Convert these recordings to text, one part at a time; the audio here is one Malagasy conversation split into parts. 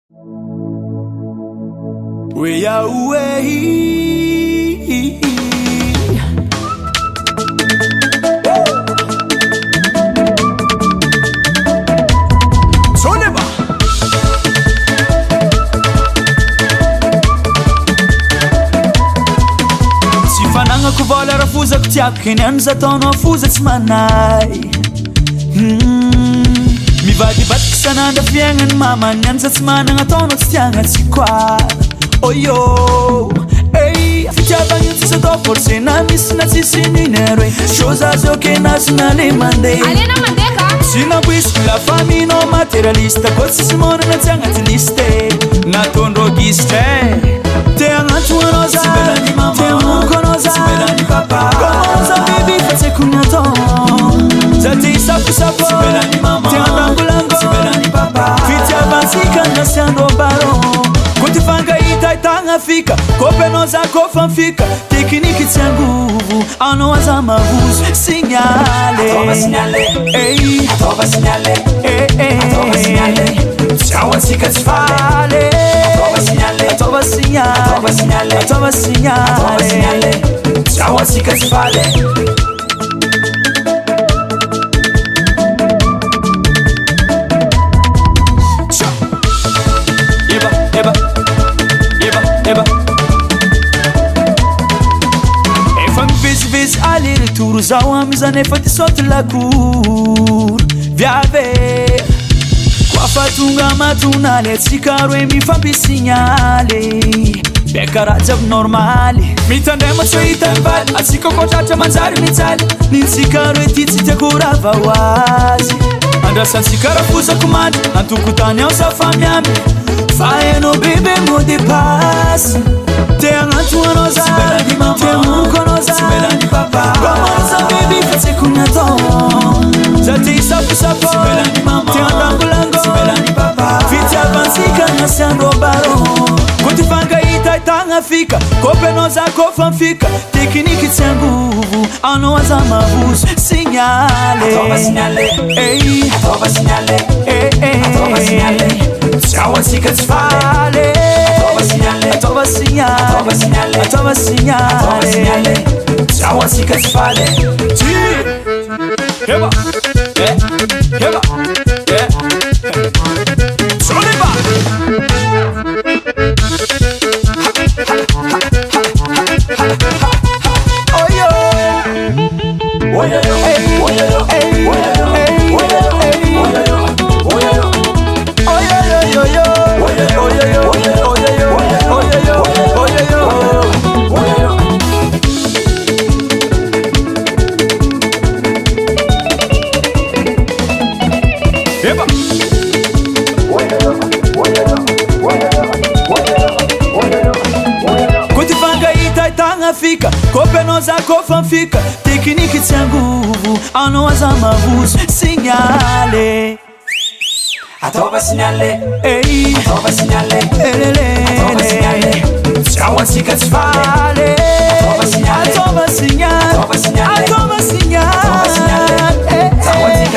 way away. Sifanagna vola raha tiako keny zataonao foza tsy manay mivadibadiky sanandra fiaignany mamany anja tsy managna ataonao tsy tiagna tsy koa oyo ey fitiavagna tsy atao forcé na misy na tsisy ninero chose azy ok nazona le mandeha alena mandeha ka sy namboisy la famille no matérialiste koa tsisy monana tsy agnaty liste natondrogistre te agnatsoanao za te amonkoanao za komanza biby fa tsy haiko atao za te hisafosafo te andambolango fitiavansika nasy andro baron ko ty fangahita itagna fika kopenao za kofa mifika tekniky tsy angovo anao aza mavuzo signale ey Siawansika tsy faly atova signale siawansika tsy faly efa mivezivezy aller retour zao amizany efa ty saute la cour viave Koafa tonga matonale atsika roe mifampisignaly beka raha jiaby normaly mitandrema tsy hita mivaly atsika kotratra manjary mijaly nintsika roe ty tsy tiako rava ho azy andrasantsika raha fozako mandry antoko tany ao safamiamy fa hainao bebe mo depasy te agnatoanao za te amonkoanao za komanza bebe fa tsy haiko natao za te hisafosafo te andambolango fitiavansika nasy andro baron ko ty fangahita itagna fika kopenao za kofa mifika tekniky tsy angovo anao aza mavuzo signale ey siawansika tsy faly atova signale siawansika tsy faly Heba, heba, Soliba. Oh yo, oh yo, hey, oh yo, hey, oh yo, hey, oh yo, hey, oh yo, oh yo, oh yo, yo, yo, oh yo, oh yo, oh yo, oh yo, oh yo, oh yo. Kuti fangahita itagna fika kopenao za kofa mifika tekniky tsy angovo anao aza mavuzo signale atova signale ey atova signale siawansika tsy faly atova signale siawansika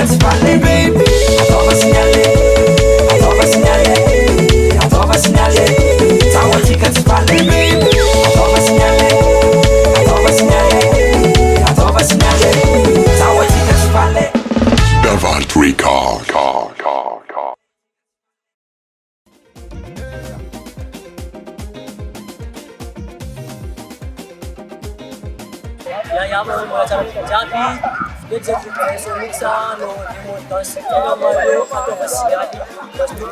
tsy faly baby atova signale siawansika tsy faly baby atova signale siawansika tsy faly Davalt Record. यहाँ पर acara Japi, dia jadi profesor Mixa, no demo das, kita malu atau basiadi, pasti